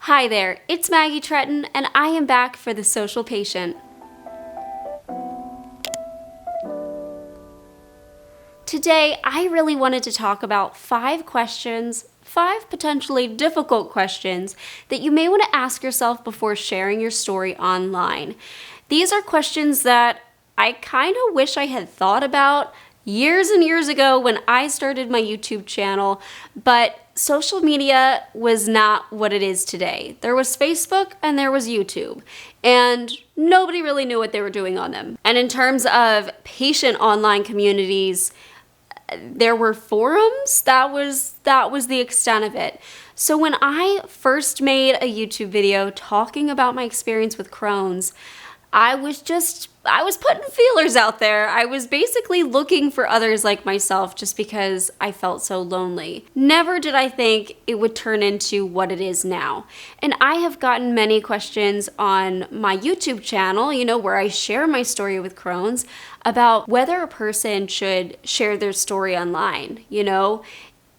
Hi there, it's Maggie Tretton, and I am back for The Social Patient. Today, I really wanted to talk about 5 potentially difficult questions that you may want to ask yourself before sharing your story online. These are questions that I kind of wish I had thought about years and years ago when I started my YouTube channel, but social media was not what it is today. There was Facebook and there was YouTube, and nobody really knew what they were doing on them. And in terms of patient online communities, there were forums. That was the extent of it. So when I first made a YouTube video talking about my experience with Crohn's, I was putting feelers out there. I was basically looking for others like myself just because I felt so lonely. Never did I think it would turn into what it is now. And I have gotten many questions on my YouTube channel, where I share my story with Crohn's, about whether a person should share their story online.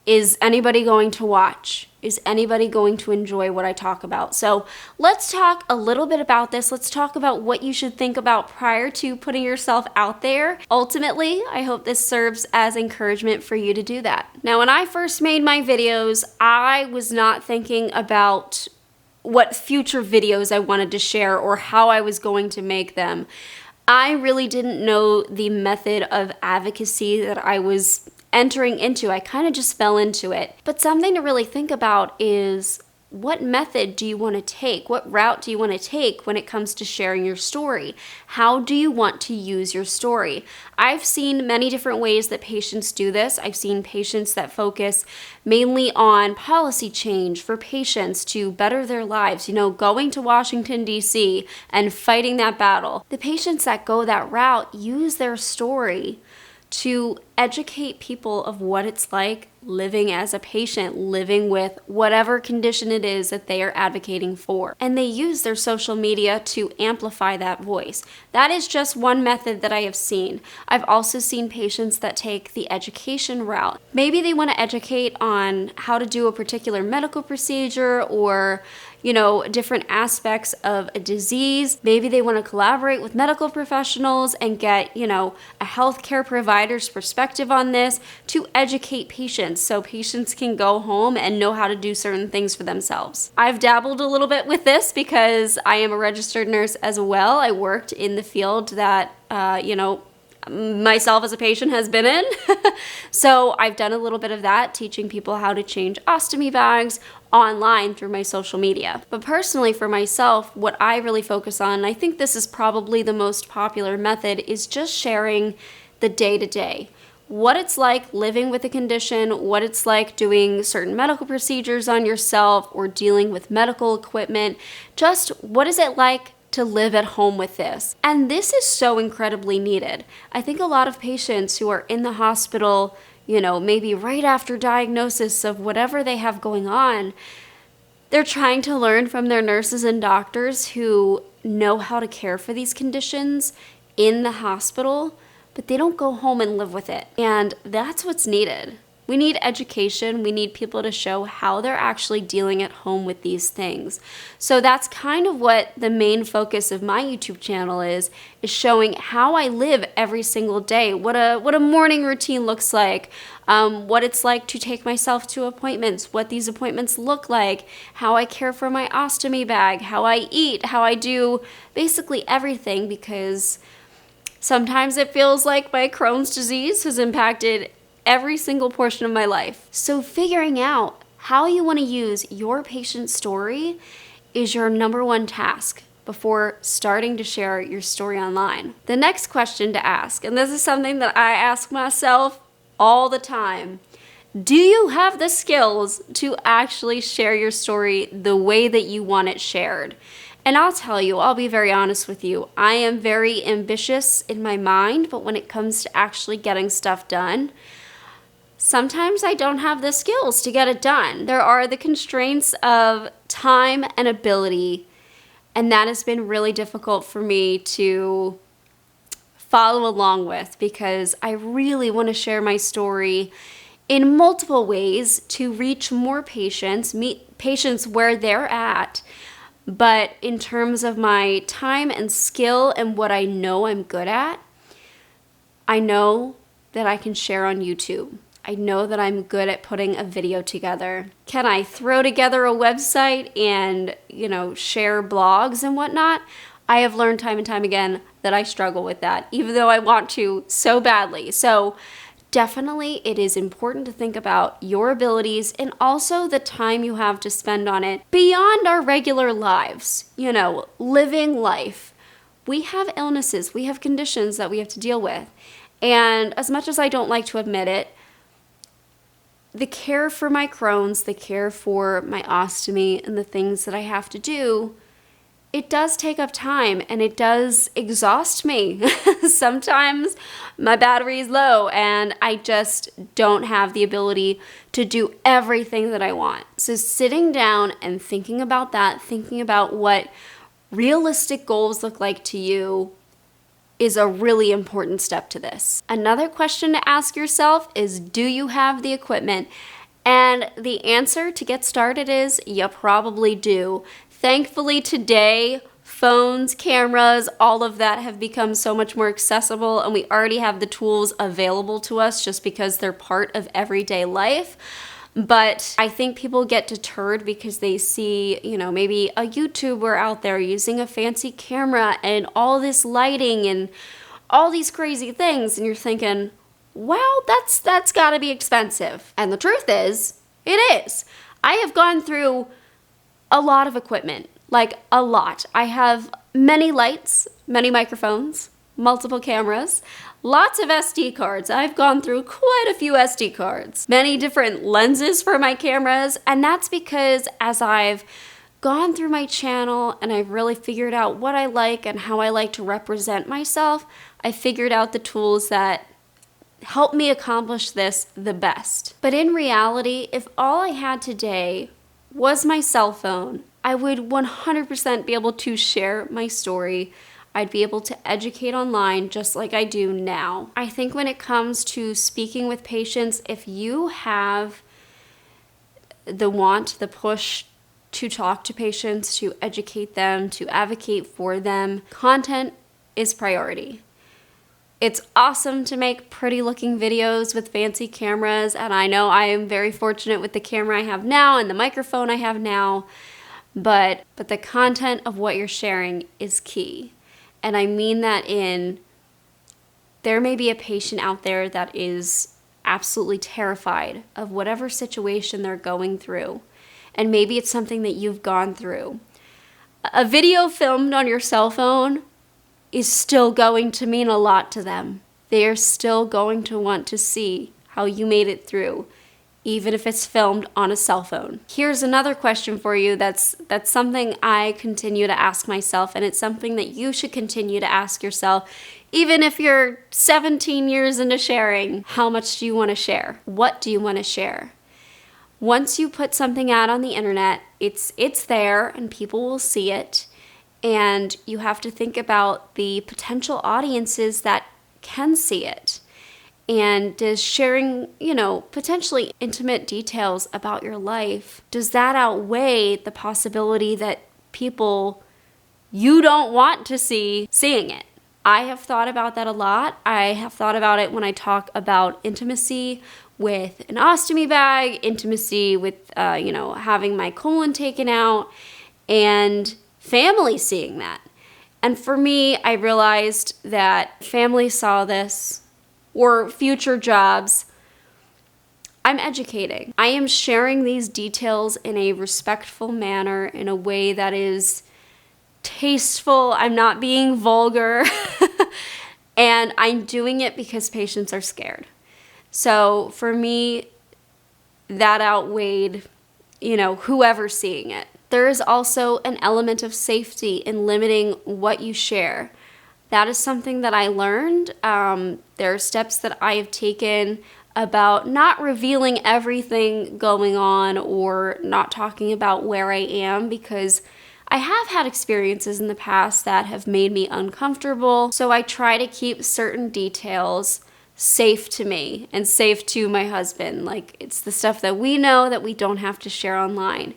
Is anybody going to watch? Is anybody going to enjoy what I talk about? So let's talk a little bit about this. Let's talk about what you should think about prior to putting yourself out there. Ultimately, I hope this serves as encouragement for you to do that. Now, when I first made my videos, I was not thinking about what future videos I wanted to share or how I was going to make them. I really didn't know the method of advocacy that I was entering into. I kind of just fell into it. But something to really think about is, what method do you want to take? What route do you want to take when it comes to sharing your story? How do you want to use your story? I've seen many different ways that patients do this. I've seen patients that focus mainly on policy change for patients to better their lives, going to Washington, D.C. and fighting that battle. The patients that go that route use their story to educate people of what it's like living as a patient, living with whatever condition it is that they are advocating for. And they use their social media to amplify that voice. That is just one method that I have seen. I've also seen patients that take the education route. Maybe they want to educate on how to do a particular medical procedure or different aspects of a disease. Maybe they want to collaborate with medical professionals and get, a healthcare provider's perspective on this to educate patients so patients can go home and know how to do certain things for themselves. I've dabbled a little bit with this because I am a registered nurse as well. I worked in the field that, myself as a patient has been in. So I've done a little bit of that, teaching people how to change ostomy bags online through my social media. But personally for myself, what I really focus on, and I think this is probably the most popular method, is just sharing the day-to-day. What it's like living with a condition, what it's like doing certain medical procedures on yourself or dealing with medical equipment. Just what is it like to live at home with this? And this is so incredibly needed. I think a lot of patients who are in the hospital, maybe right after diagnosis of whatever they have going on, they're trying to learn from their nurses and doctors who know how to care for these conditions in the hospital, but they don't go home and live with it. And that's what's needed. We need education. We need people to show how they're actually dealing at home with these things. So that's kind of what the main focus of my YouTube channel is showing how I live every single day, what a morning routine looks like, what it's like to take myself to appointments, what these appointments look like, how I care for my ostomy bag, how I eat, how I do basically everything, because sometimes it feels like my Crohn's disease has impacted every single portion of my life. So figuring out how you want to use your patient's story is your number one task before starting to share your story online. The next question to ask, and this is something that I ask myself all the time, do you have the skills to actually share your story the way that you want it shared? And I'll tell you, I'll be very honest with you, I am very ambitious in my mind, but when it comes to actually getting stuff done, sometimes I don't have the skills to get it done. There are the constraints of time and ability, and that has been really difficult for me to follow along with, because I really want to share my story in multiple ways to reach more patients, meet patients where they're at. But in terms of my time and skill and what I know I'm good at, I know that I can share on YouTube. I know that I'm good at putting a video together. Can I throw together a website and, share blogs and whatnot? I have learned time and time again that I struggle with that, even though I want to so badly. So definitely it is important to think about your abilities and also the time you have to spend on it beyond our regular lives, living life. We have illnesses, we have conditions that we have to deal with. And as much as I don't like to admit it, the care for my Crohn's, the care for my ostomy, and the things that I have to do, it does take up time and it does exhaust me. Sometimes my battery is low and I just don't have the ability to do everything that I want. So sitting down and thinking about that, thinking about what realistic goals look like to you, is a really important step to this. Another question to ask yourself is, do you have the equipment? And the answer to get started is, you probably do. Thankfully today, phones, cameras, all of that have become so much more accessible, and we already have the tools available to us just because they're part of everyday life. But I think people get deterred because they see, maybe a YouTuber out there using a fancy camera and all this lighting and all these crazy things. And you're thinking, wow, that's gotta be expensive. And the truth is, it is. I have gone through a lot of equipment, like a lot. I have many lights, many microphones, multiple cameras, lots of SD cards. I've gone through quite a few SD cards, many different lenses for my cameras, and that's because as I've gone through my channel and I've really figured out what I like and how I like to represent myself, I figured out the tools that help me accomplish this the best. But in reality, if all I had today was my cell phone, I would 100% be able to share my story. I'd be able to educate online just like I do now. I think when it comes to speaking with patients, if you have the want, the push to talk to patients, to educate them, to advocate for them, content is priority. It's awesome to make pretty looking videos with fancy cameras, and I know I am very fortunate with the camera I have now and the microphone I have now, but the content of what you're sharing is key. And I mean that there may be a patient out there that is absolutely terrified of whatever situation they're going through. And maybe it's something that you've gone through. A video filmed on your cell phone is still going to mean a lot to them. They are still going to want to see how you made it through, even if it's filmed on a cell phone. Here's another question for you that's something I continue to ask myself, and it's something that you should continue to ask yourself, even if you're 17 years into sharing. How much do you want to share? What do you want to share? Once you put something out on the internet, it's there and people will see it, and you have to think about the potential audiences that can see it. And does sharing, potentially intimate details about your life, does that outweigh the possibility that people you don't want to see seeing it? I have thought about that a lot. I have thought about it when I talk about intimacy with an ostomy bag, intimacy with, having my colon taken out, and family seeing that. And for me, I realized that family saw this, or future jobs. I'm educating. I am sharing these details in a respectful manner, in a way that is tasteful. I'm not being vulgar. And I'm doing it because patients are scared. So for me, that outweighed, whoever's seeing it. There is also an element of safety in limiting what you share. That is something that I learned. There are steps that I have taken about not revealing everything going on or not talking about where I am, because I have had experiences in the past that have made me uncomfortable. So I try to keep certain details safe to me and safe to my husband. Like, it's the stuff that we know that we don't have to share online.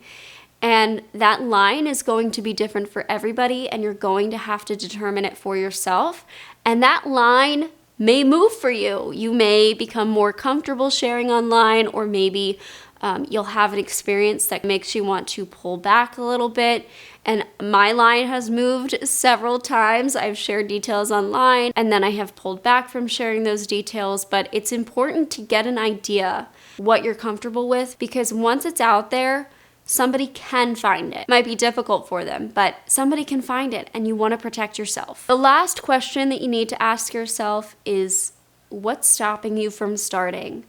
And that line is going to be different for everybody, and you're going to have to determine it for yourself. And that line may move for you. You may become more comfortable sharing online, or maybe you'll have an experience that makes you want to pull back a little bit. And my line has moved several times. I've shared details online, and then I have pulled back from sharing those details. But it's important to get an idea what you're comfortable with, because once it's out there, somebody can find it. It might be difficult for them, but somebody can find it, and you want to protect yourself. The last question that you need to ask yourself is, what's stopping you from starting?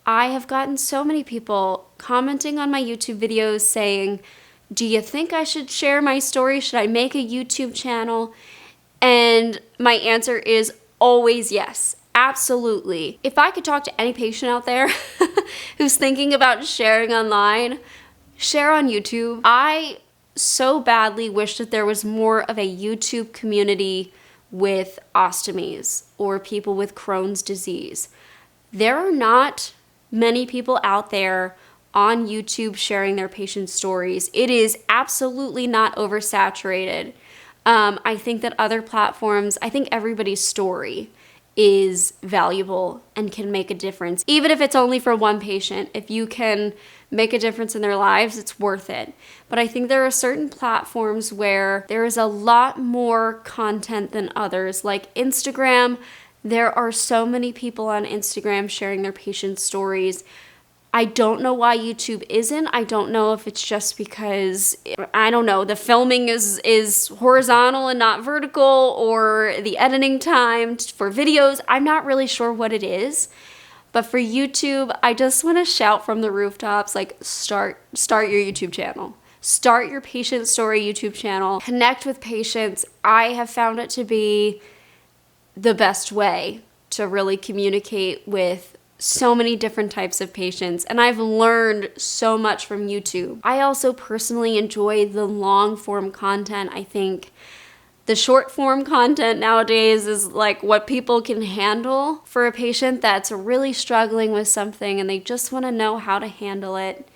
I have gotten so many people commenting on my YouTube videos saying, do you think I should share my story? Should I make a YouTube channel? And my answer is always yes. Absolutely. If I could talk to any patient out there who's thinking about sharing online, share on YouTube. I so badly wish that there was more of a YouTube community with ostomies or people with Crohn's disease. There are not many people out there on YouTube sharing their patient stories. It is absolutely not oversaturated. I think that other platforms, I think everybody's story is valuable and can make a difference. Even if it's only for one patient, if you can make a difference in their lives, it's worth it. But I think there are certain platforms where there is a lot more content than others. Like Instagram, there are so many people on Instagram sharing their patient stories. I don't know why YouTube isn't. I don't know if it's just because, I don't know, the filming is horizontal and not vertical, or the editing time for videos. I'm not really sure what it is. But for YouTube, I just want to shout from the rooftops, like, start your YouTube channel. Start your patient story YouTube channel. Connect with patients. I have found it to be the best way to really communicate with so many different types of patients, and I've learned so much from YouTube. I also personally enjoy the long form content. I think the short form content nowadays is like what people can handle for a patient that's really struggling with something and they just want to know how to handle it.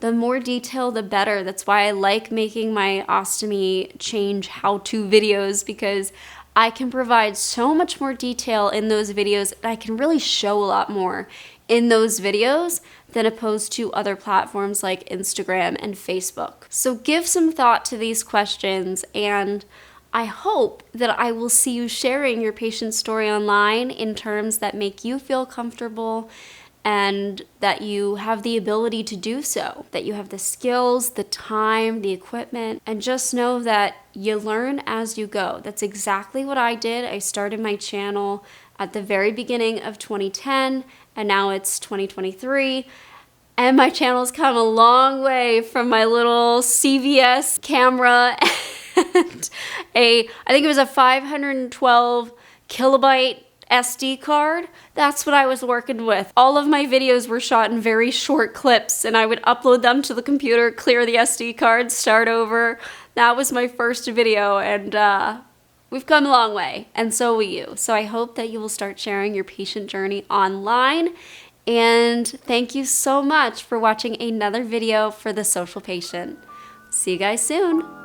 The more detail, the better. That's why I like making my ostomy change how-to videos, because I can provide so much more detail in those videos, and I can really show a lot more in those videos than opposed to other platforms like Instagram and Facebook. So give some thought to these questions, and I hope that I will see you sharing your patient story online in terms that make you feel comfortable and that you have the ability to do so, that you have the skills, the time, the equipment, and just know that you learn as you go. That's exactly what I did. I started my channel at the very beginning of 2010, and now it's 2023, and my channel's come a long way from my little CVS camera and I think it was a 512 kilobyte SD card. That's what I was working with. All of my videos were shot in very short clips, and I would upload them to the computer, clear the SD card, start over. That was my first video, and we've come a long way, and so will you. So I hope that you will start sharing your patient journey online, and thank you so much for watching another video for The Social Patient. See you guys soon.